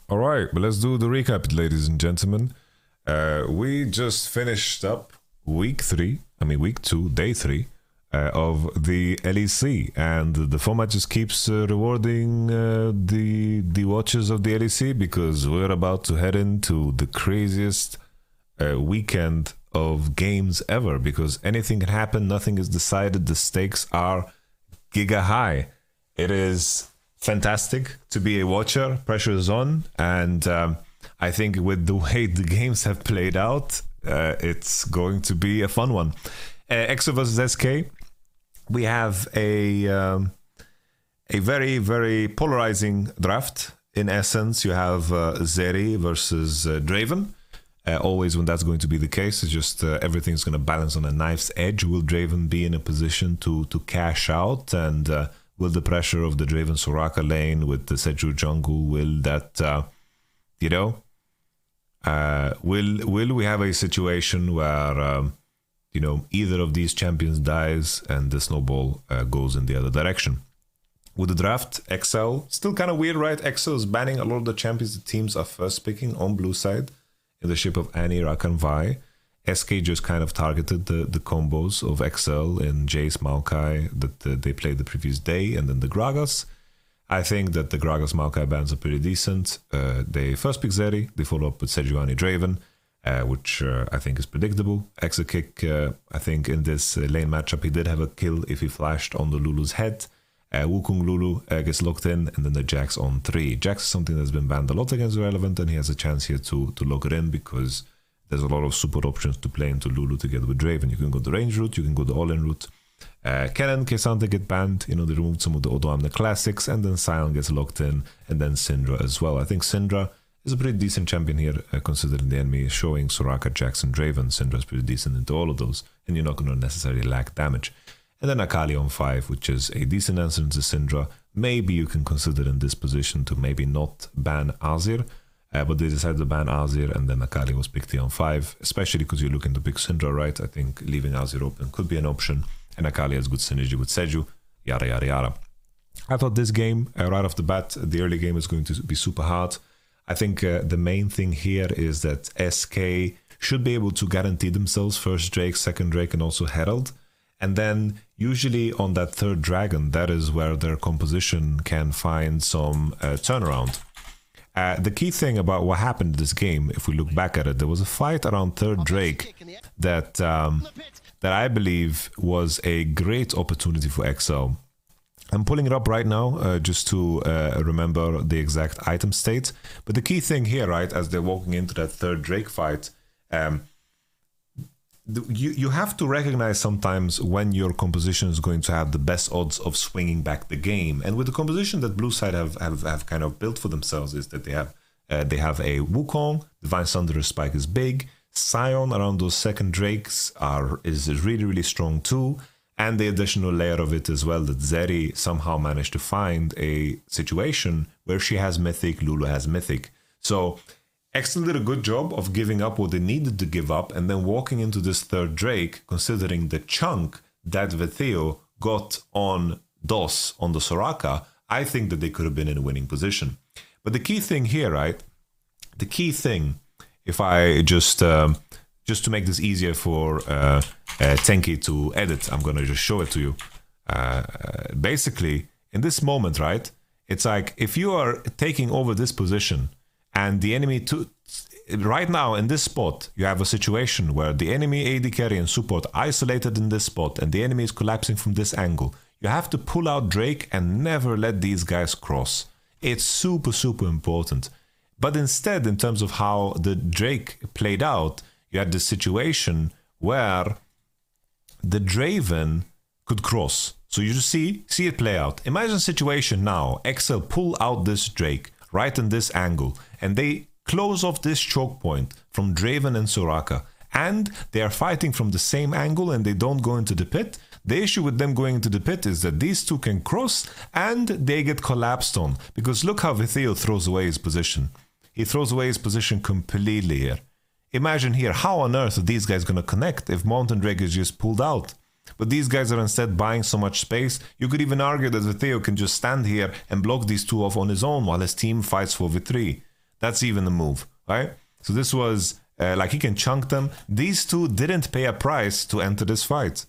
All right, but let's do the recap, ladies and gentlemen. We just finished up week 2, day 3 of the LEC, and the format just keeps rewarding the watchers of the LEC because we're about to head into the craziest weekend of games ever. Because anything can happen, nothing is decided, the stakes are giga high. It is fantastic to be a watcher. Pressure is on, and I think with the way the games have played out, it's going to be a fun one. EXO versus SK. We have a very, very polarizing draft. In essence, you have Zeri versus Draven. Always when that's going to be the case, it's just everything's going to balance on a knife's edge. Will Draven be in a position to cash out, and will the pressure of the Draven Soraka lane with the Seju jungle, will that, will we have a situation where, either of these champions dies and the snowball goes in the other direction? With the draft, XL, still kind of weird, right? XL is banning a lot of the champions the teams are first picking on blue side in the ship of Annie, Rakan, Vi. SK just kind of targeted the combos of XL in Jace, Maokai that they played the previous day, and then the Gragas. I think that the Gragas Maokai bans are pretty decent. They first pick Zeri, they follow up with Sejuani Draven, which I think is predictable. Exokick, I think in this lane matchup, he did have a kill if he flashed on the Lulu's head. Wukong Lulu gets locked in, and then the Jax on 3. Jax is something that's been banned a lot against Relevant, and he has a chance here to lock it in because there's a lot of support options to play into Lulu together with Draven. You can go the range route, you can go the all-in route. Cannon, K'Sante get banned, they removed some of the Odo Amna classics, and then Sion gets locked in, and then Syndra as well. I think Syndra is a pretty decent champion here, considering the enemy is showing Soraka, Jackson, Draven. Syndra is pretty decent into all of those, and you're not going to necessarily lack damage. And then Akali on 5, which is a decent answer into Syndra. Maybe you can consider in this position to maybe not ban Azir, but they decided to ban Azir, and then Akali was picked here on 5, especially because you're looking to pick Syndra, right? I think leaving Azir open could be an option, and Akali has good synergy with Seju, yada yada yada. I thought this game, right off the bat, the early game is going to be super hard. I think the main thing here is that SK should be able to guarantee themselves first Drake, second Drake, and also Herald. And then usually on that third dragon, that is where their composition can find some turnaround. The key thing about what happened in this game, if we look back at it, there was a fight around third Drake that I believe was a great opportunity for XL. I'm pulling it up right now just to remember the exact item state. But the key thing here, right, as they're walking into that third Drake fight, you have to recognize sometimes when your composition is going to have the best odds of swinging back the game. And with the composition that Blue Side have kind of built for themselves is that they have a Wukong, Divine Thunderous Spike is big, Sion around those second Drakes is really, really strong too. And the additional layer of it as well, that Zeri somehow managed to find a situation where she has Mythic, Lulu has Mythic. So XL did a good job of giving up what they needed to give up and then walking into this third Drake, considering the chunk that Vetheo got on DOS, on the Soraka. I think that they could have been in a winning position. But the key thing here, right? The key thing, if I just to make this easier for Tenki to edit, I'm going to just show it to you. Basically, in this moment, right? It's like if you are taking over this position, and the enemy, right now in this spot, you have a situation where the enemy AD carry and support isolated in this spot, and the enemy is collapsing from this angle. You have to pull out Drake and never let these guys cross. It's super, super important. But instead, in terms of how the Drake played out, you had this situation where the Draven could cross. So you just see it play out. Imagine a situation now, XL pull out this Drake right in this angle, and they close off this choke point from Draven and Soraka, and they are fighting from the same angle and they don't go into the pit. The issue with them going into the pit is that these two can cross and they get collapsed on, because look how Vetheo throws away his position. He throws away his position completely here. Imagine here, how on earth are these guys going to connect if Mountain Drake is just pulled out? But these guys are instead buying so much space. You could even argue that Vetheo can just stand here and block these two off on his own while his team fights for V3. That's even the move, right? So this was like he can chunk them. These two didn't pay a price to enter this fight.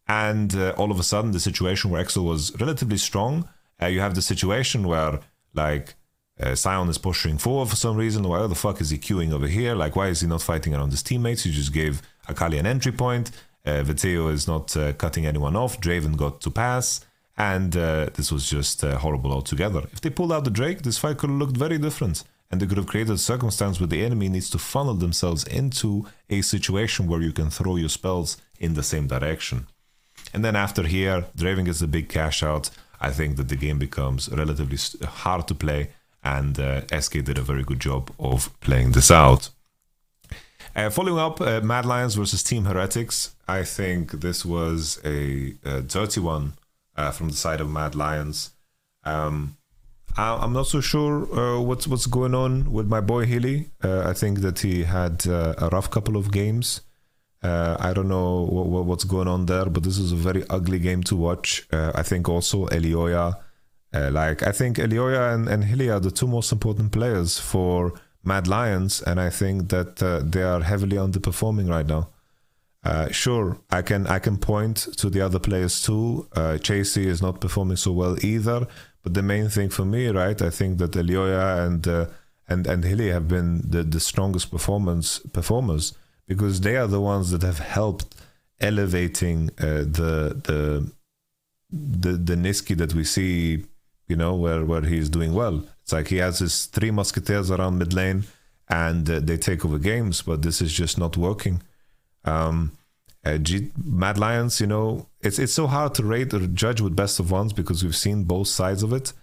And all of a sudden, the situation where Exel was relatively strong, you have the situation where, like, Sion is pushing forward for some reason. Why the fuck is he queuing over here? Like, why is he not fighting around his teammates? He just gave Akali an entry point. Viteo is not cutting anyone off. Draven got to pass. And this was just horrible altogether. If they pulled out the Drake, this fight could have looked very different. And they could have created a circumstance where the enemy needs to funnel themselves into a situation where you can throw your spells in the same direction. And then after here, Draven gets the big cash out. I think that the game becomes relatively hard to play, and SK did a very good job of playing this out. Following up, Mad Lions versus Team Heretics. I think this was a dirty one from the side of Mad Lions. I'm not so sure what's going on with my boy Hilly. I think that he had a rough couple of games. I don't know what's going on there, but this is a very ugly game to watch. I think also Elioya, I think Elioya and Hilly are the two most important players for Mad Lions, and I think that they are heavily underperforming right now. Sure, I can point to the other players too. Chasey is not performing so well either, but the main thing for me, right, I think that Elioya and Hilly have been the strongest performers. Because they are the ones that have helped elevating the Niski that we see, where he's doing well. It's like he has his 3 musketeers around mid lane, and they take over games, but this is just not working. Mad Lions, it's so hard to rate or judge with best of ones because we've seen both sides of it.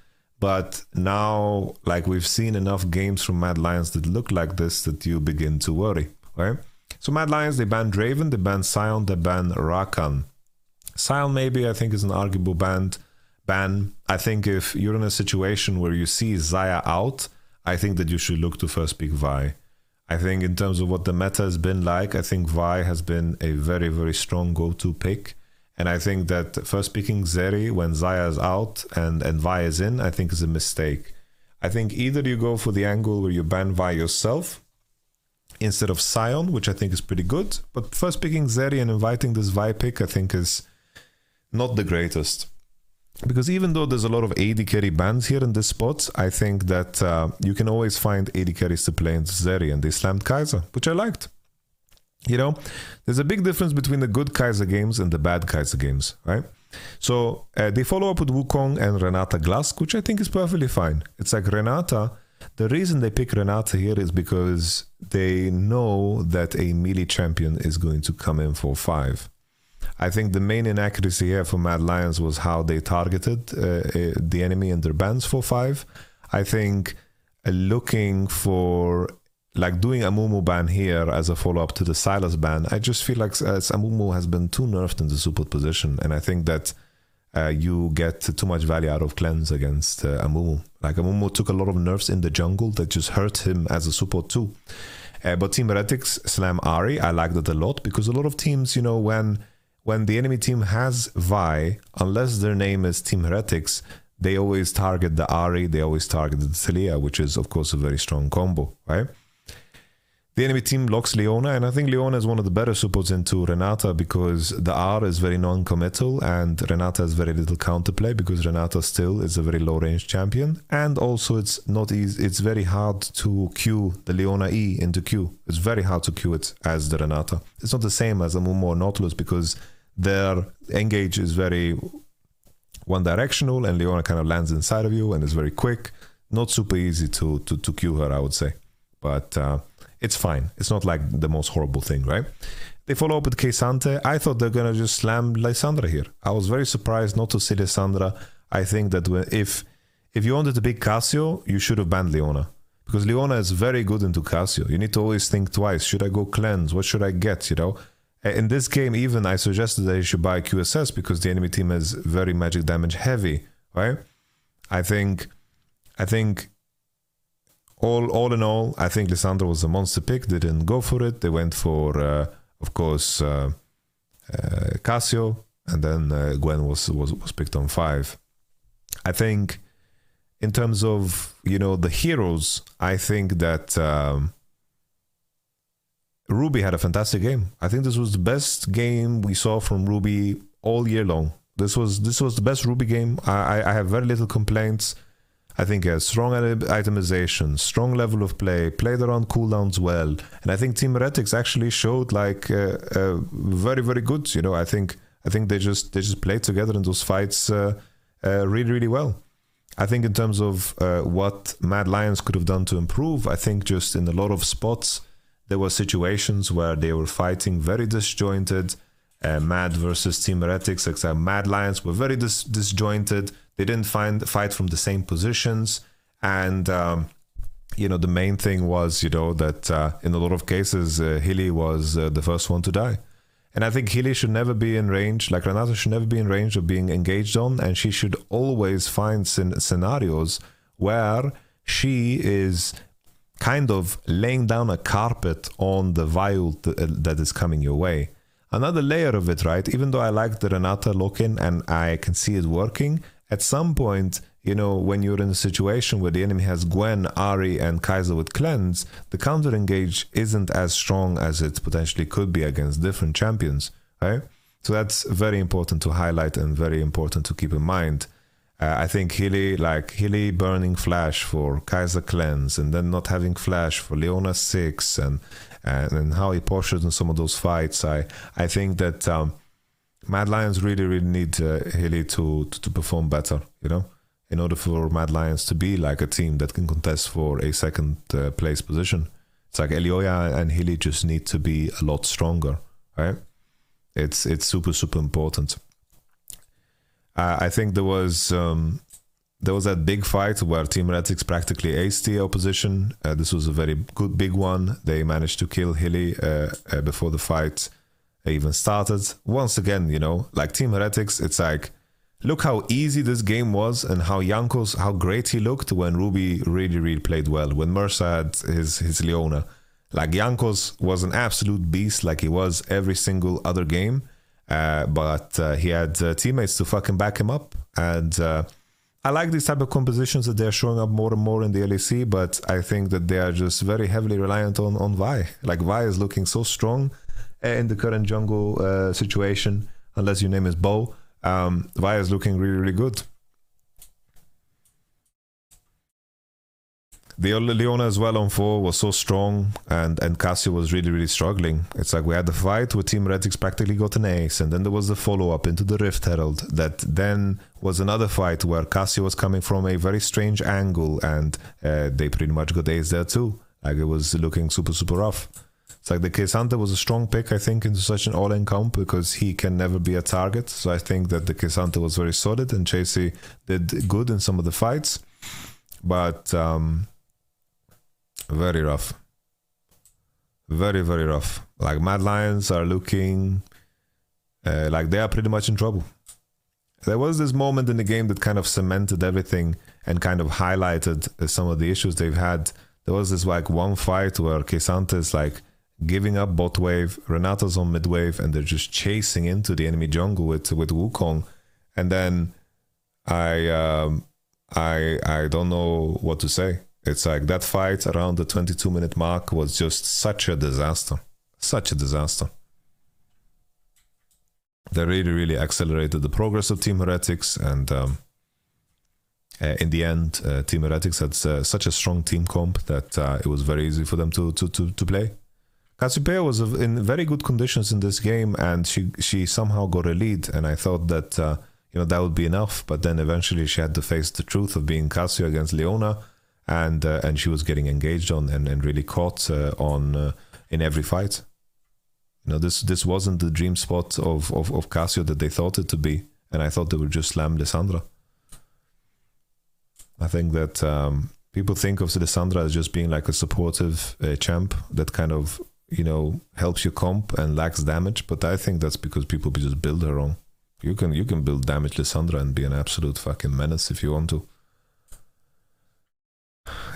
But now, like, we've seen enough games from Mad Lions that look like this that you begin to worry, right? So Mad Lions, they banned Draven, they banned Sion, they banned Rakan. Sion maybe, I think, is an arguable ban. I think if you're in a situation where you see Xayah out, I think that you should look to first pick Vi. I think in terms of what the meta has been like, I think Vi has been a very, very strong go-to pick. And I think that first picking Zeri when Xayah is out and Vi is in, I think is a mistake. I think either you go for the angle where you ban Vi yourself, instead of Sion, which I think is pretty good. But first picking Zeri and inviting this Vi pick, I think is not the greatest. Because even though there's a lot of AD carry bans here in this spot, I think that you can always find AD carries to play into Zeri, and they slammed Kaiser, which I liked. There's a big difference between the good Kaiser games and the bad Kaiser games, right? So they follow up with Wukong and Renata Glask, which I think is perfectly fine. It's like Renata. The reason they pick Renata here is because they know that a melee champion is going to come in for 5. I think the main inaccuracy here for Mad Lions was how they targeted the enemy in their bans for 5. I think looking for, like, doing a Mumu ban here as a follow-up to the Silas ban, I just feel like Amumu has been too nerfed in the support position, and I think that you get too much value out of cleanse against Amumu. Like, Amumu took a lot of nerfs in the jungle that just hurt him as a support too. But Team Heretics slam Ahri, I like that a lot, because a lot of teams, when the enemy team has Vi, unless their name is Team Heretics, they always target the Ahri, they always target the Celia, which is of course a very strong combo, right? The enemy team locks Leona, and I think Leona is one of the better supports into Renata because the R is very non-committal and Renata has very little counterplay because Renata still is a very low-range champion. And also it's not easy, it's very hard to Q the Leona E into Q. It's very hard to Q it as the Renata. It's not the same as a Mumu or Nautilus because their engage is very one-directional and Leona kind of lands inside of you and is very quick. Not super easy to Q her, I would say. But it's fine. It's not like the most horrible thing, right? They follow up with Keisante. I thought they're going to just slam Lysandra here. I was very surprised not to see Lysandra. I think that if you wanted to pick Cassio, you should have banned Leona. Because Leona is very good into Cassio. You need to always think twice. Should I go cleanse? What should I get, In this game, even I suggested that you should buy QSS because the enemy team is very magic damage heavy, right? I think all in all, I think Lysandra was a monster pick. They didn't go for it. They went for, of course, Cassio, and then Gwen was picked on 5. I think in terms of, you know, the heroes, I think that Ruby had a fantastic game. I think this was the best game we saw from Ruby all year long. This was the best Ruby game. I have very little complaints. I think it has strong itemization, strong level of play, played around cooldowns well, and I think Team Heretics actually showed like very, very good. You know, I think they just played together in those fights really, really well. I think in terms of what Mad Lions could have done to improve, I think just in a lot of spots there were situations where they were fighting very disjointed. Mad versus Team Heretics, except Mad Lions were very disjointed. They didn't fight from the same positions, and you know, the main thing was, you know, that in a lot of cases Hilly was the first one to die, and I think Hilly should never be in range, like Renata should never be in range of being engaged on, and she should always find scenarios where she is kind of laying down a carpet on the vial that is coming your way. Another layer of it, right? Even though I like the Renata lock-in and I can see it working, at some point, you know, when you're in a situation where the enemy has Gwen, Ahri, and Kaiser with cleanse, the counter engage isn't as strong as it potentially could be against different champions, right? So that's very important to highlight and very important to keep in mind. I think Hilly burning Flash for Kaiser cleanse and then not having Flash for Leona 6 and how he postures in some of those fights. I think that Mad Lions really need Hilly to perform better, you know, in order for Mad Lions to be like a team that can contest for a second place position. It's like Elioya and Hilly just need to be a lot stronger, right? It's super important. I think there was that big fight where Team Heretics practically aced the opposition. This was a very good big one. They managed to kill Hilly before the fight even started. Once again, you know, like Team Heretics, it's like, look how easy this game was and how how great he looked when Ruby really played well. When Mercer had his Leona. Like Jankos was an absolute beast like he was every single other game. But he had teammates to fucking back him up, and I like these type of compositions that they're showing up more and more in the LEC, but I think that they are just very heavily reliant on Vi. Like Vi is looking so strong in the current jungle situation, unless your name is Bo. Vi is looking really good. The Leona as well on 4 was so strong, and Cassio was really struggling. It's like we had the fight where Team Heretics practically got an ace, and then there was the follow-up into the Rift Herald. That then was another fight where Cassio was coming from a very strange angle, and they pretty much got ace there too. Like it was looking super rough. It's like the Kesante was a strong pick, I think, into such an all-in comp because he can never be a target. So I think that the Kesante was very solid, and Chasey did good in some of the fights. But very rough. Very rough. Like Mad Lions are looking like they are pretty much in trouble. There was this moment in the game that kind of cemented everything and kind of highlighted some of the issues they've had. There was this like one fight where Kesante is like giving up bot wave, Renata's on mid wave, and they're just chasing into the enemy jungle with Wukong. And then I don't know what to say. It's like that fight around the 22-minute mark was just such a disaster. Such a disaster. They really accelerated the progress of Team Heretics, and in the end, Team Heretics had such a strong team comp that it was very easy for them to play. Cassiopeia was in very good conditions in this game, and she somehow got a lead, and I thought that you know, that would be enough, but then eventually she had to face the truth of being Cassio against Leona. And she was getting engaged on and really caught on in every fight. You know, this wasn't the dream spot of Cassio that they thought it to be, and I thought they would just slam Lissandra. I think that people think of Lissandra as just being like a supportive champ that kind of, you know, helps you comp and lacks damage, but I think that's because people just build her wrong. You can build damage Lissandra and be an absolute fucking menace if you want to.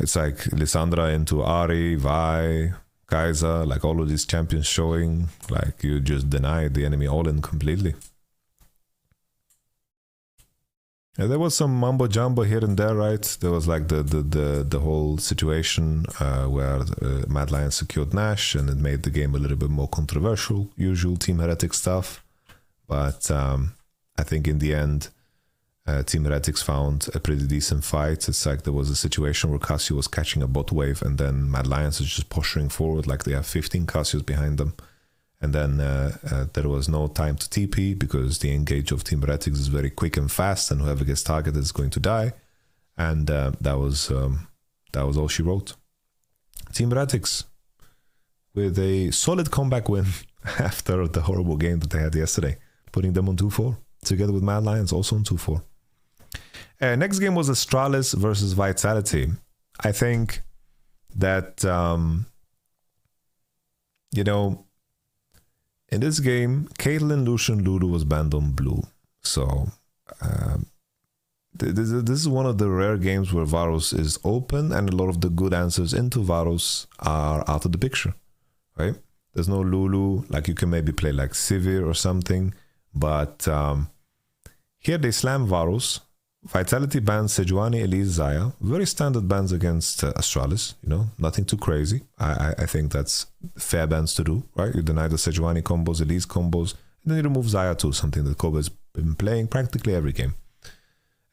It's like Lissandra into Ahri, Vi, Kaiser, like all of these champions showing, like you just deny the enemy all in completely. There was some mumbo jumbo here and there, right? There was like the whole situation where Mad Lions secured Nash, and it made the game a little bit more controversial. Usual Team Heretic stuff, but I think in the end, Team Heretics found a pretty decent fight. It's like there was a situation where Cassio was catching a bot wave, and then Mad Lions is just pushing forward like they have 15 Cassios behind them. And then there was no time to TP because the engage of Team Heretics is very quick and fast, and whoever gets targeted is going to die. And that was all she wrote. Team Heretics with a solid comeback win after the horrible game that they had yesterday, putting them on 2-4 together with Mad Lions also on 2-4. Next game was Astralis versus Vitality. I think that in this game, Caitlyn, Lucian, Lulu was banned on blue. So this is one of the rare games where Varus is open, and a lot of the good answers into Varus are out of the picture, right? There's no Lulu, like you can maybe play like Sivir or something, but here they slam Varus. Vitality bans Sejuani, Elise, Xayah. Very standard bans against Astralis, nothing too crazy. I think that's fair bans to do, right? You deny the Sejuani combos, Elise combos, and then you remove Xayah too, something that Kobe has been playing practically every game.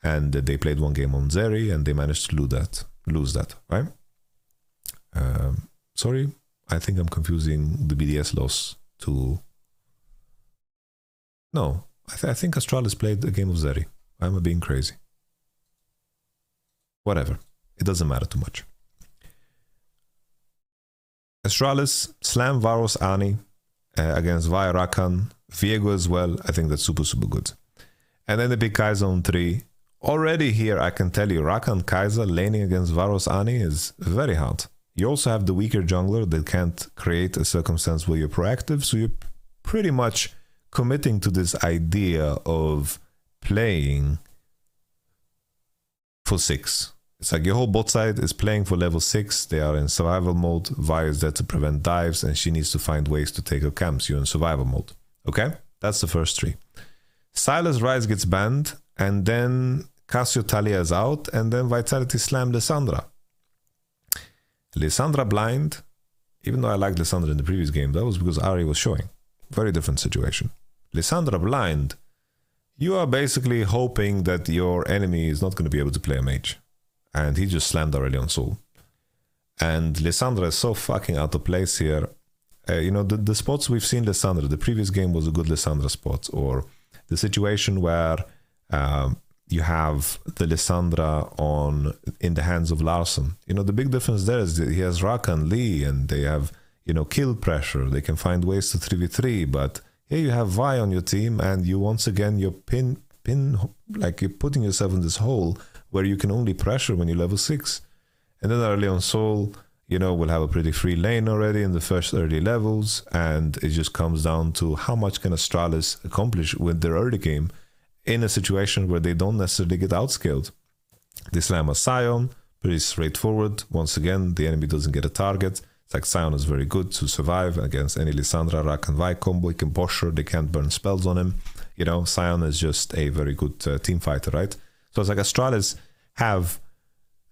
And they played one game on Zeri, and they managed to lose that, right? Sorry, I think I'm confusing the BDS loss to... No, I think Astralis played a game of Zeri. I'm being crazy. Whatever. It doesn't matter too much. Astralis slam Varus Ani against Vi Rakan. Viego as well. I think that's super, super good. And then the big Kaiser on 3. Already here, I can tell you, Rakan Kaiser laning against Varus Ani is very hard. You also have the weaker jungler that can't create a circumstance where you're proactive. So you're pretty much committing to this idea of playing for 6. It's like your whole bot side is playing for level 6. They are in survival mode. Vi is there to prevent dives, and she needs to find ways to take her camps. You're in survival mode. Okay? That's the first 3. Silas Rise gets banned, and then Cassio Talia is out, and then Vitality slam Lissandra. Lissandra blind. Even though I liked Lissandra in the previous game, that was because Ari was showing. Very different situation. Lissandra blind. You are basically hoping that your enemy is not going to be able to play a mage. And he just slammed Aurelion Sol. And Lissandra is so fucking out of place here. The spots we've seen Lissandra, the previous game was a good Lissandra spot. Or the situation where you have the Lissandra in the hands of Larson. The big difference there is that he has Rakan, Lee, and they have, kill pressure. They can find ways to 3v3, but... Here you have Vi on your team, and you once again you're like you're putting yourself in this hole where you can only pressure when you're level 6. And then Aurelion Sol, will have a pretty free lane already in the first early levels, and it just comes down to how much can Astralis accomplish with their early game in a situation where they don't necessarily get outscaled. They slam a Sion, pretty straightforward. Once again, the enemy doesn't get a target. It's like Sion is very good to survive against any Lissandra, Rakan, Vi combo. He can push her, they can't burn spells on him. Sion is just a very good team fighter, right? So it's like Astralis have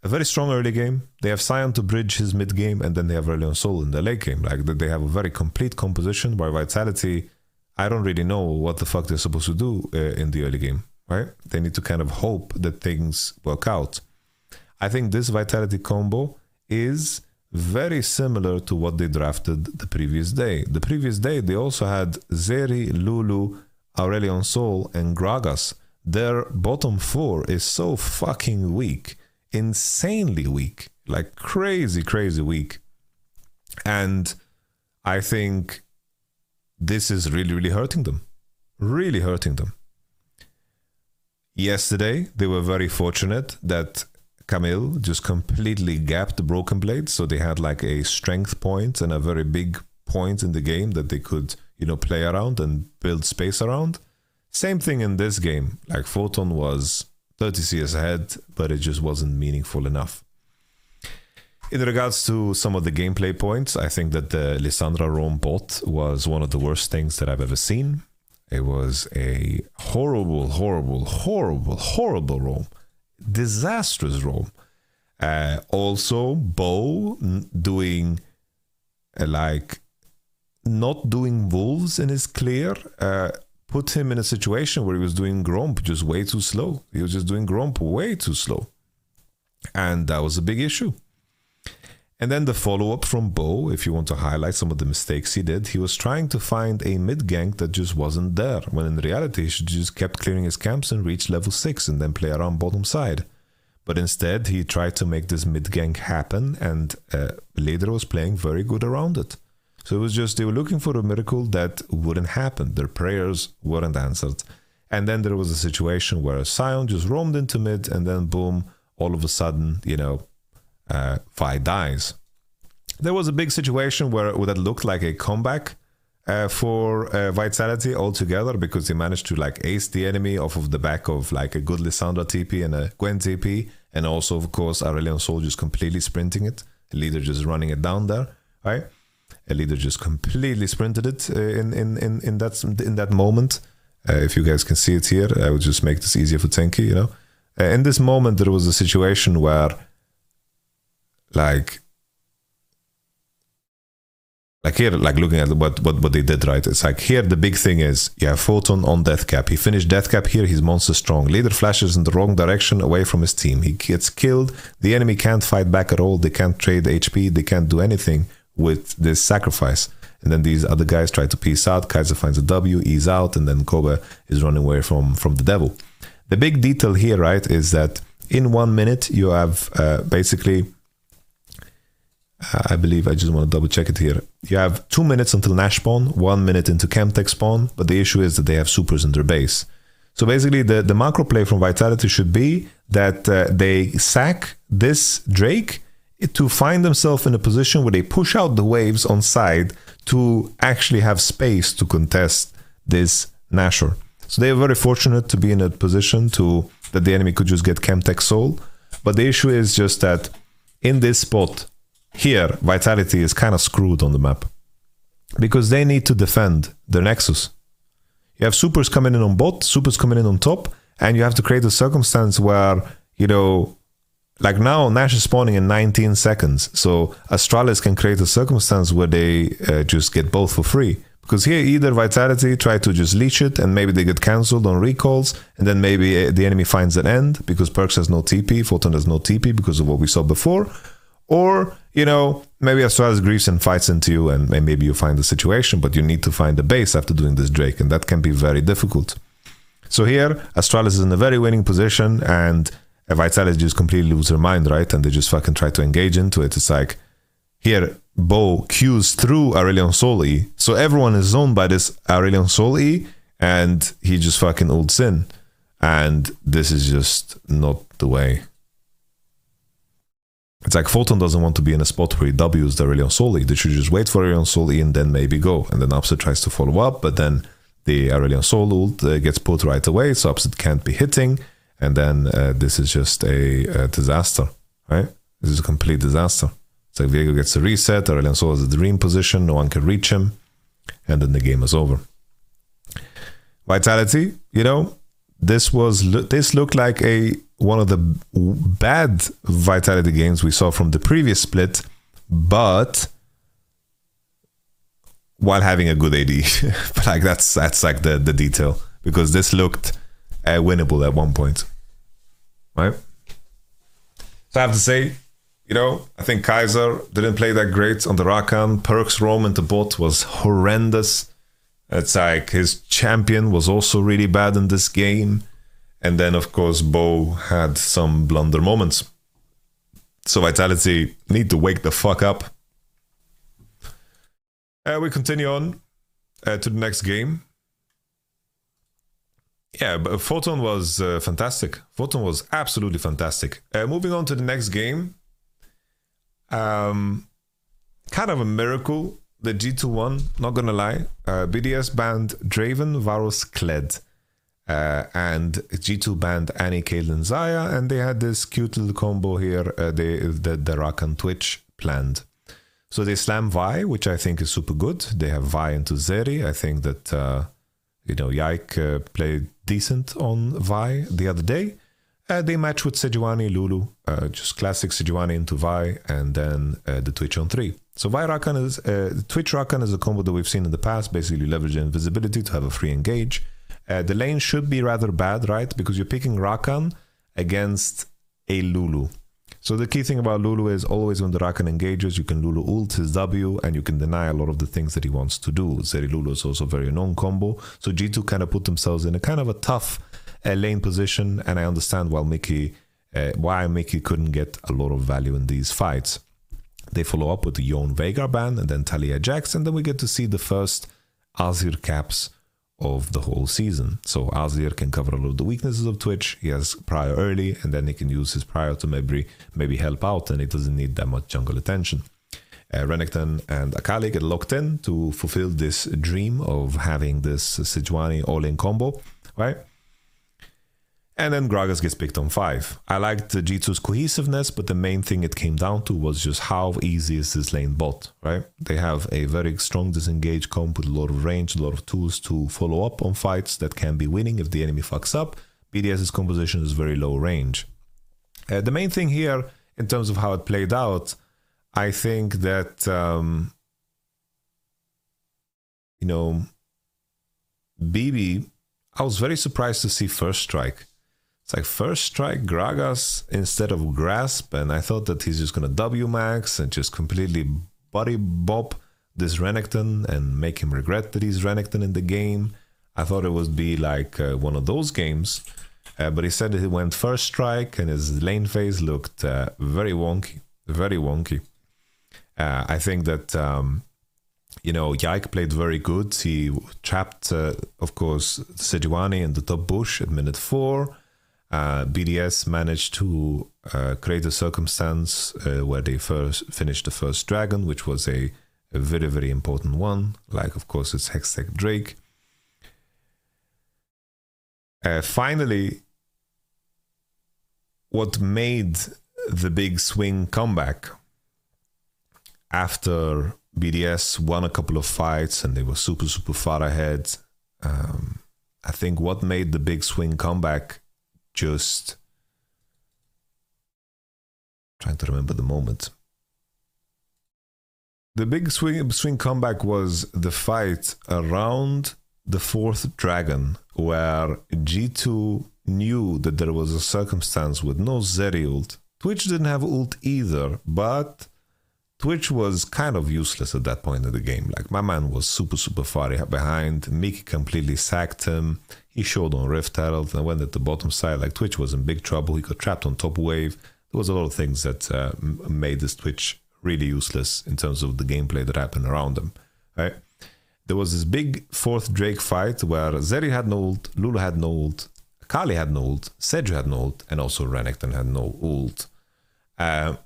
a very strong early game. They have Sion to bridge his mid game, and then they have Aurelion Sol in the late game. Like they have a very complete composition. By Vitality, I don't really know what the fuck they're supposed to do in the early game, right? They need to kind of hope that things work out. I think this Vitality combo is very similar to what they drafted the previous day. The previous day, they also had Zeri, Lulu, Aurelion Sol, and Gragas. Their bottom 4 is so fucking weak. Insanely weak. Like crazy, crazy weak. And I think this is really, really hurting them. Really hurting them. Yesterday, they were very fortunate that Camille just completely gapped the Broken Blade, so they had like a strength point and a very big point in the game that they could, play around and build space around. Same thing in this game. Like Photon was 30 CS ahead, but it just wasn't meaningful enough. In regards to some of the gameplay points, I think that the Lissandra roam bot was one of the worst things that I've ever seen. It was a horrible, horrible, horrible, horrible roam. Disastrous roam. Also, Bo doing like not doing wolves in his clear put him in a situation where he was doing Gromp just way too slow. He was just doing Gromp way too slow. And that was a big issue. And then the follow-up from Bo, if you want to highlight some of the mistakes he did, he was trying to find a mid-gank that just wasn't there, when in reality he should just kept clearing his camps and reach level 6 and then play around bottom side. But instead, he tried to make this mid-gank happen, and Leader was playing very good around it. So it was just, they were looking for a miracle that wouldn't happen. Their prayers weren't answered. And then there was a situation where Sion just roamed into mid, and then boom, all of a sudden, you know, Vi dies. There was a big situation where that looked like a comeback for Vitality altogether, because they managed to like ace the enemy off of the back of like a good Lissandra TP and a Gwen TP, and also of course Aurelion Sol just completely sprinting it, Leader just running it down there, right? A Leader just completely sprinted it in that moment. If you guys can see it here, I would just make this easier for tenki, you know. In this moment, there was a situation where like here, like looking at what they did, right? It's like here, the big thing is, you have Photon on death cap. He finished death cap here, he's monster strong. Leader flashes in the wrong direction away from his team. He gets killed. The enemy can't fight back at all. They can't trade HP. They can't do anything with this sacrifice. And then these other guys try to peace out. Kaiser finds a W, ease out, and then Kobe is running away from the devil. The big detail here, right, is that in 1 minute, you have basically... I believe, I just want to double check it here. You have 2 minutes until Nash spawn, 1 minute into Chemtech spawn, but the issue is that they have supers in their base. So basically the macro play from Vitality should be that they sack this Drake to find themselves in a position where they push out the waves on side to actually have space to contest this Nasher. So they are very fortunate to be in a position that the enemy could just get Chemtech Soul. But the issue is just that in this spot, here, Vitality is kind of screwed on the map because they need to defend their Nexus. You have supers coming in on bot, supers coming in on top, and you have to create a circumstance where, you know, like now Nash is spawning in 19 seconds. So Astralis can create a circumstance where they just get both for free. Because here either Vitality try to just leech it and maybe they get cancelled on recalls, and then maybe the enemy finds an end because Perks has no TP, Photon has no TP because of what we saw before. Or, you know, maybe Astralis griefs and fights into you, and maybe you find the situation, but you need to find the base after doing this Drake, and that can be very difficult. So here, Astralis is in a very winning position, and Vitality just completely lose their mind, right? And they just fucking try to engage into it. It's like, here, Bo Qs through Aurelion Sol E, so everyone is zoned by this Aurelion Sol E, and he just fucking ults in. And this is just not the way. It's like Photon doesn't want to be in a spot where he W's the Aurelion Sol E. They should just wait for Aurelion Sol E and then maybe go. And then Upset tries to follow up, but then the Aurelion Sol ult gets put right away, so Upset can't be hitting. And then this is just a disaster, right? This is a complete disaster. It's like Viego gets a reset, Aurelion Sol is in the dream position, no one can reach him, and then the game is over. Vitality, you know, this looked like one of the bad Vitality games we saw from the previous split, but while having a good AD. But like that's like the detail, because this looked winnable at one point, right? So I have to say, you know, I think Kaiser didn't play that great on the Rakan. Perks roam into bot was horrendous. It's like his champion was also really bad in this game. And then, of course, Bo had some blunder moments. So Vitality need to wake the fuck up. We continue on to the next game. Yeah, but Photon was fantastic. Photon was absolutely fantastic. Moving on to the next game. Kind of a miracle. The G2 won, not gonna lie. BDS banned Draven, Varus, Kled. And G2 banned Annie, Caitlyn, Zaya, and they had this cute little combo here, the Rakan Twitch planned. So they slam Vi, which I think is super good. They have Vi into Zeri. I think that You know, Yike played decent on Vi the other day. They match with Sejuani, Lulu, just classic Sejuani into Vi, and then the Twitch on 3. So Vi Rakan is, Twitch Rakan is a combo that we've seen in the past. Basically, leverage invisibility to have a free engage. The lane should be rather bad, right? Because you're picking Rakan against a Lulu. So the key thing about Lulu is always when the Rakan engages, you can Lulu ult his W and you can deny a lot of the things that he wants to do. Zeri Lulu is also very known combo. So G2 kind of put themselves in a kind of a tough lane position, and I understand why Mickey couldn't get a lot of value in these fights. They follow up with the Yon Veigar ban and then Talia Jax, and then we get to see the first Azir caps of the whole season. So Azir can cover a lot of the weaknesses of Twitch. He has prior early, and then he can use his prior to maybe help out, and he doesn't need that much jungle attention. Renekton and Akali get locked in to fulfill this dream of having this Sejuani all-in combo, right? And then Gragas gets picked on 5. I liked the G2's cohesiveness, but the main thing it came down to was just how easy is this lane bot, right? They have a very strong disengage comp with a lot of range, a lot of tools to follow up on fights that can be winning if the enemy fucks up. BDS's composition is very low range. The main thing here, in terms of how it played out, I think that, you know, BB, I was very surprised to see first strike. It's like first strike Gragas instead of grasp, and I thought that he's just gonna W max and just completely body bop this Renekton and make him regret that he's Renekton in the game. I thought it would be like one of those games, but he said that he went first strike and his lane phase looked very wonky, very wonky. I think that you know, Yike played very good. He trapped, of course, Sejuani in the top bush at minute 4. BDS managed to create a circumstance where they first finished the first dragon, which was a very, very important one. Like, of course, it's Hextech Drake. Finally, what made the big swing comeback after BDS won a couple of fights and they were super, super far ahead, I think what made the big swing comeback, just trying to remember the moment. The big swing comeback was the fight around the 4th dragon, where G2 knew that there was a circumstance with no Zeri ult. Twitch didn't have ult either, but Twitch was kind of useless at that point in the game. Like, my man was super, super far behind. Mickey completely sacked him. He showed on Rift Herald and went at the bottom side. Like, Twitch was in big trouble. He got trapped on top wave. There was a lot of things that made this Twitch really useless in terms of the gameplay that happened around him, right? There was this big 4th Drake fight where Zeri had no ult, Lulu had no ult, Akali had no ult, Seju had no ult, and also Renekton had no ult.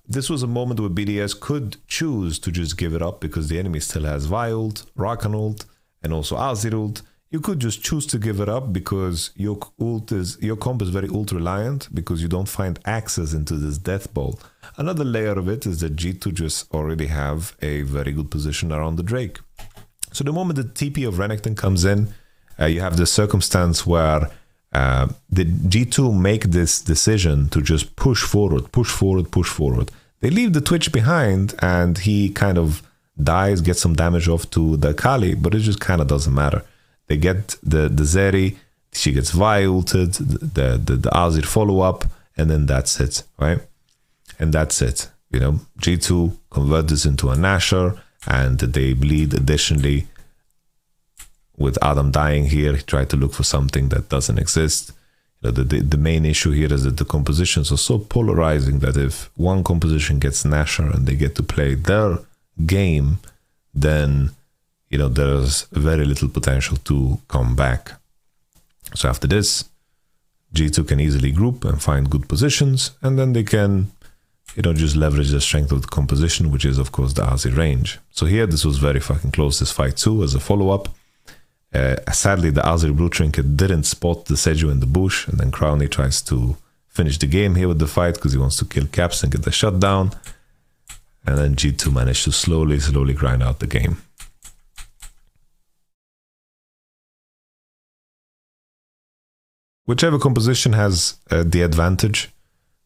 This was a moment where BDS could choose to just give it up because the enemy still has Vi ult, Rakan ult, and also Azir ult. You could just choose to give it up because your comp is very ult reliant, because you don't find access into this death ball. Another layer of it is that G2 just already have a very good position around the Drake. So the moment the TP of Renekton comes in, you have this circumstance where the G2 make this decision to just push forward, push forward, push forward. They leave the Twitch behind and he kind of dies, gets some damage off to the Akali, but it just kind of doesn't matter. They get the Zeri, she gets Vi ulted, the Azir follow up, and then that's it, right? And that's it. You know, G2 convert this into a Nashor, and they bleed additionally. With Adam dying here, he tried to look for something that doesn't exist. You know, the main issue here is that the compositions are so polarizing that if one composition gets Nashor and they get to play their game, then, you know, there's very little potential to come back. So after this, G2 can easily group and find good positions, and then they can, you know, just leverage the strength of the composition, which is, of course, the Azir range. So here, this was very fucking close, this fight too, as a follow-up. Sadly, the Azir Blue Trinket didn't spot the Seju in the bush, and then Crowley tries to finish the game here with the fight because he wants to kill Caps and get the shutdown. And then G2 managed to slowly grind out the game. whichever composition has the advantage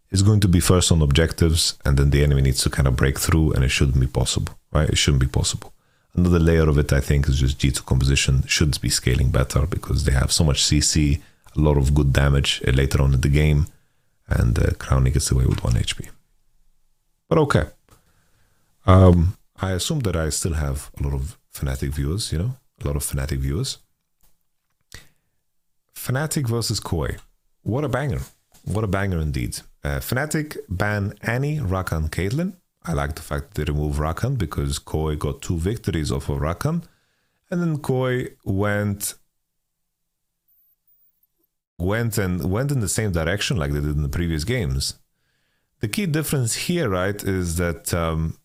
is going to be first on objectives, and then the enemy needs to kind of break through, and it shouldn't be possible, right? It shouldn't be possible. Another layer of it, I think, is just G2 composition should be scaling better because they have so much CC, a lot of good damage later on in the game, and Crowny gets away with 1 HP. But okay. I assume that I still have a lot of Fnatic viewers, you know, a lot of Fnatic viewers. Fnatic versus Koi. What a banger. What a banger indeed. Fnatic ban Annie, Rakan, Caitlyn. I like the fact that they remove Rakan because Koi got 2 victories off of Rakan. And then Koi went in the same direction like they did in the previous games. The key difference here, right, is that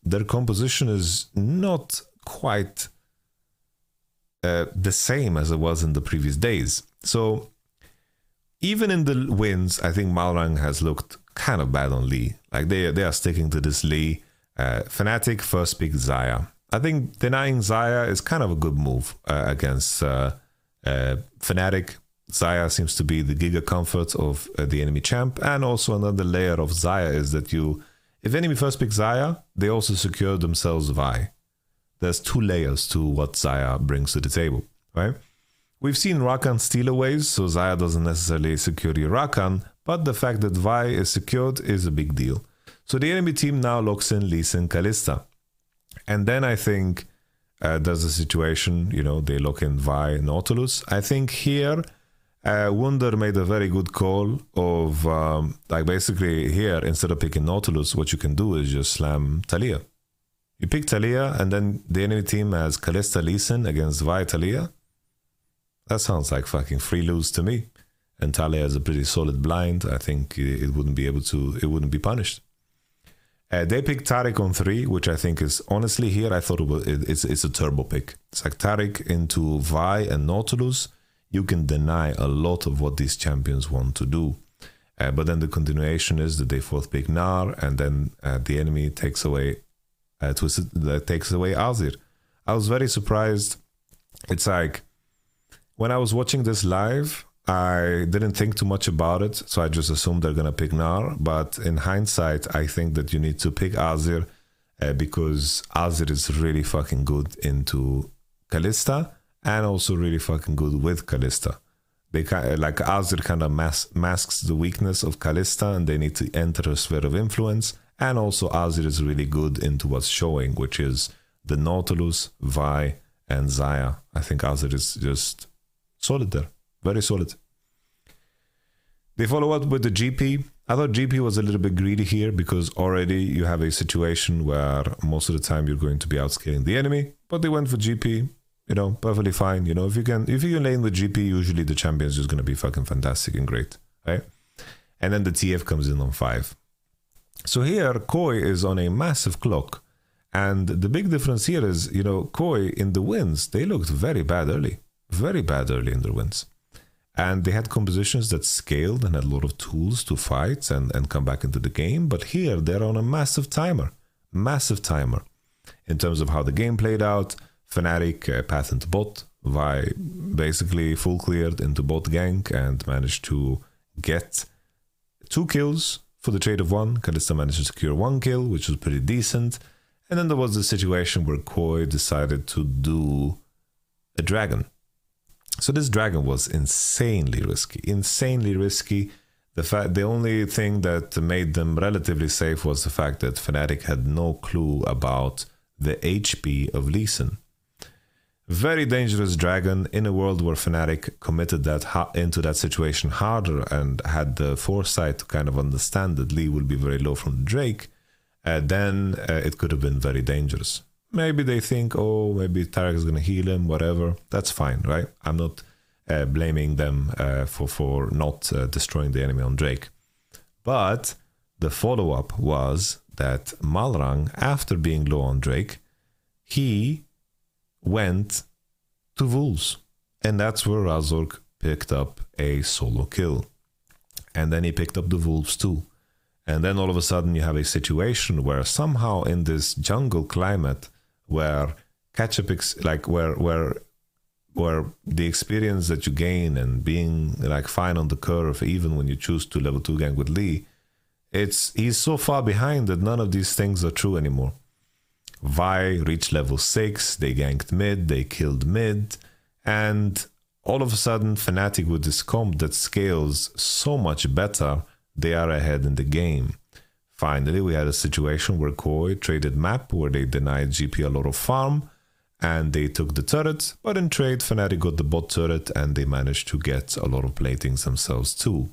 their composition is not quite the same as it was in the previous days. So even in the wins, I think Malrang has looked kind of bad on Lee. Like they are sticking to this Lee. Fnatic first pick Xayah. I think denying Xayah is kind of a good move against Fnatic. Xayah seems to be the giga comfort of the enemy champ. And also another layer of Xayah is that if enemy first pick Xayah, they also secure themselves Vi. There's 2 layers to what Xayah brings to the table, right? We've seen Rakan steal away, so Xayah doesn't necessarily secure your Rakan, but the fact that Vi is secured is a big deal. So the enemy team now locks in Lee Sin, Kalista. And then I think there's a situation, you know, they lock in Vi, Nautilus. I think here, Wunder made a very good call of, like basically here, instead of picking Nautilus, what you can do is just slam Taliyah. You pick Taliyah, and then the enemy team has Kalista, Lee Sin against Vi, Taliyah. That sounds like fucking free lose to me. And Taliyah is a pretty solid blind. I think it wouldn't be punished. They picked Taric on 3, which I think is, honestly here, I thought it's a turbo pick. It's like Taric into Vi and Nautilus. You can deny a lot of what these champions want to do. But then the continuation is that they 4th pick Gnar, and then the enemy takes away Azir. I was very surprised. It's like, when I was watching this live, I didn't think too much about it, so I just assumed they're going to pick Gnar. But in hindsight, I think that you need to pick Azir because Azir is really fucking good into Kalista and also really fucking good with Kalista. They like Azir kind of masks the weakness of Kalista, and they need to enter a sphere of influence. And also Azir is really good into what's showing, which is the Nautilus, Vi, and Xayah. I think Azir is just solid there. Very solid. They follow up with the GP. I thought GP was a little bit greedy here because already you have a situation where most of the time you're going to be outscaling the enemy, but they went for GP, you know, perfectly fine. You know, if you can lane with GP, usually the champion is just going to be fucking fantastic and great, right? And then the TF comes in on 5. So here, Koi is on a massive clock. And the big difference here is, you know, Koi in the wins, they looked very bad early. Very bad early in their wins. And they had compositions that scaled and had a lot of tools to fight and come back into the game. But here, they're on a massive timer. Massive timer. In terms of how the game played out, Fnatic path into bot. Vi basically full cleared into bot gank and managed to get 2 kills for the trade of 1. Kalista managed to secure 1 kill, which was pretty decent. And then there was the situation where Koi decided to do a dragon. So this dragon was insanely risky. The only thing that made them relatively safe was the fact that Fnatic had no clue about the HP of Lee Sin. Very dangerous dragon in a world where Fnatic committed into that situation harder and had the foresight to kind of understand that Lee will be very low from the Drake. Then it could have been very dangerous. Maybe they think, oh, maybe Taric is going to heal him, whatever. That's fine, right? I'm not blaming them for not destroying the enemy on Drake. But the follow-up was that Malrang, after being low on Drake, he went to Wolves. And that's where Razork picked up a solo kill. And then he picked up the Wolves too. And then all of a sudden you have a situation where somehow in this jungle climate where catch-up, where the experience that you gain and being like fine on the curve, even when you choose to level 2 gang with Lee, he's so far behind that none of these things are true anymore. Vi reached level 6, they ganked mid, they killed mid, and all of a sudden Fnatic with this comp that scales so much better, they are ahead in the game. Finally, we had a situation where Koi traded map where they denied GP a lot of farm and they took the turret, but in trade Fnatic got the bot turret and they managed to get a lot of platings themselves too.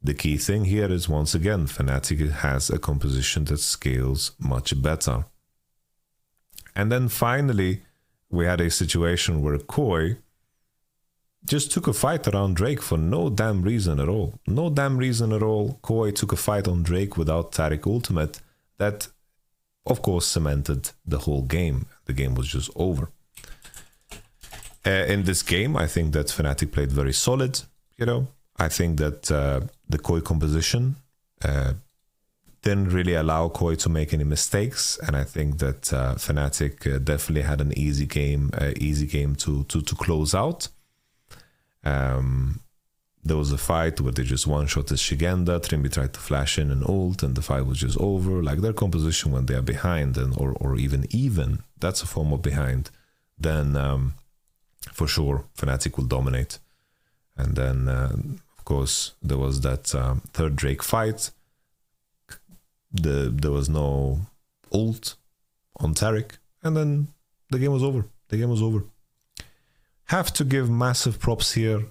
The key thing here is, once again, Fnatic has a composition that scales much better. And then finally, we had a situation where Koi just took a fight around Drake for no damn reason at all. No damn reason at all. Koi took a fight on Drake without Taric ultimate that, of course, cemented the whole game. The game was just over. In this game, I think that Fnatic played very solid, you know. I think that the Koi composition didn't really allow Koi to make any mistakes, and I think that Fnatic definitely had an easy game to close out. There was a fight where they just one-shotted Shigenda, Trimby tried to flash in and ult, and the fight was just over. Like, their composition when they are behind, and or even, that's a form of behind, then for sure Fnatic will dominate. And then, of course, there was that third Drake fight. There was no ult on Taric, and then the game was over. The game was over. Have to give massive props here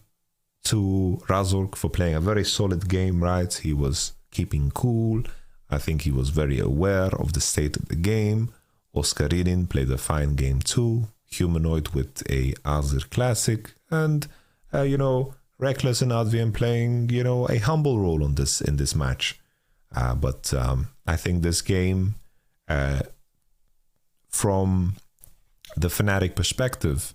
to Razork for playing a very solid game, right? He was keeping cool. I think he was very aware of the state of the game. Oscarinin played a fine game too. Humanoid with a Azir Classic. And, you know, Reckless and Advian playing, you know, a humble role in this match. But I think this game, from the Fnatic perspective,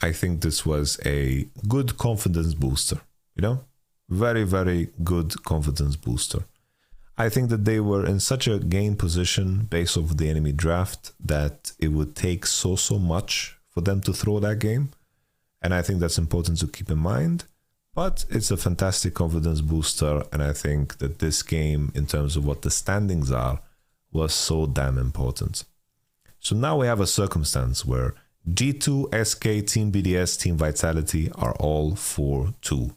I think this was a good confidence booster, you know? Very, very good confidence booster. I think that they were in such a game position based off the enemy draft that it would take so much for them to throw that game. And I think that's important to keep in mind. But it's a fantastic confidence booster, and I think that this game, in terms of what the standings are, was so damn important. So now we have a circumstance where G2, SK, Team BDS, Team Vitality are all 4-2.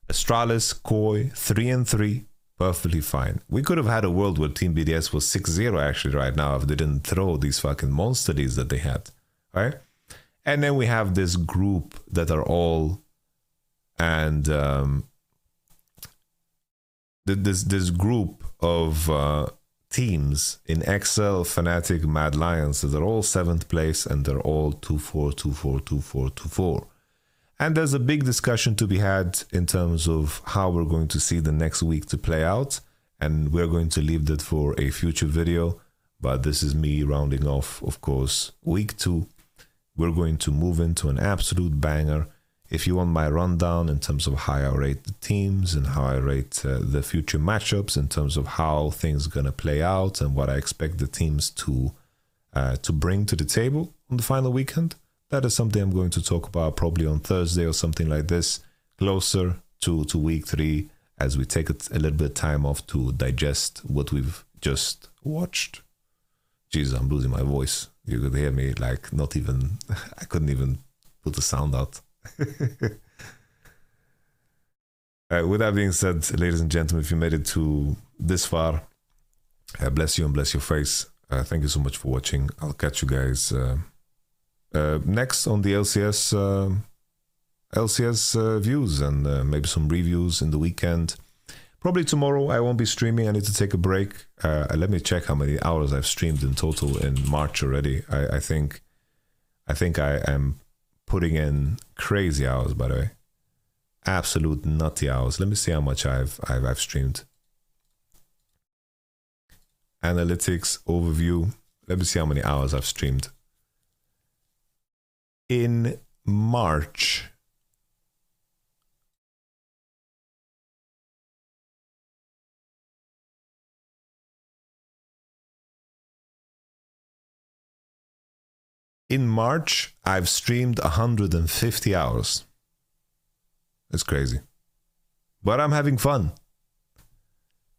Astralis, Koi, 3-3, perfectly fine. We could have had a world where Team BDS was 6-0 actually right now if they didn't throw these fucking monster leads that they had, right? And then we have this group that are all, and this group of teams in Excel, Fnatic, Mad Lions that are all 7th place, and they're all 2-4, 2-4, 2-4, 2-4. And there's a big discussion to be had in terms of how we're going to see the next week to play out, and we're going to leave that for a future video. But this is me rounding off, of course, week 2. We're going to move into an absolute banger. If you want my rundown in terms of how I rate the teams and how I rate the future matchups in terms of how things are going to play out and what I expect the teams to bring to the table on the final weekend, that is something I'm going to talk about probably on Thursday or something like this, closer to week 3, as we take a little bit of time off to digest what we've just watched. Jesus, I'm losing my voice. You could hear me like not even, I couldn't even put the sound out. With that being said, ladies and gentlemen, if you made it to this far, bless you and bless your face. Thank you so much for watching. I'll catch you guys next on the LCS views and maybe some reviews in the weekend. Probably tomorrow I won't be streaming. I need to take a break. Let me check how many hours I've streamed in total in March already. I think I am putting in crazy hours, by the way. Absolute nutty hours. Let me see how much I've streamed. Analytics overview. Let me see how many hours I've streamed. In March, In March, I've streamed 150 hours. It's crazy. But I'm having fun.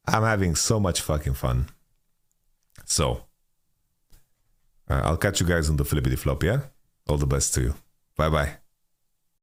I'm having so much fucking fun. So, I'll catch you guys on the flippity flop, yeah? All the best to you. Bye-bye.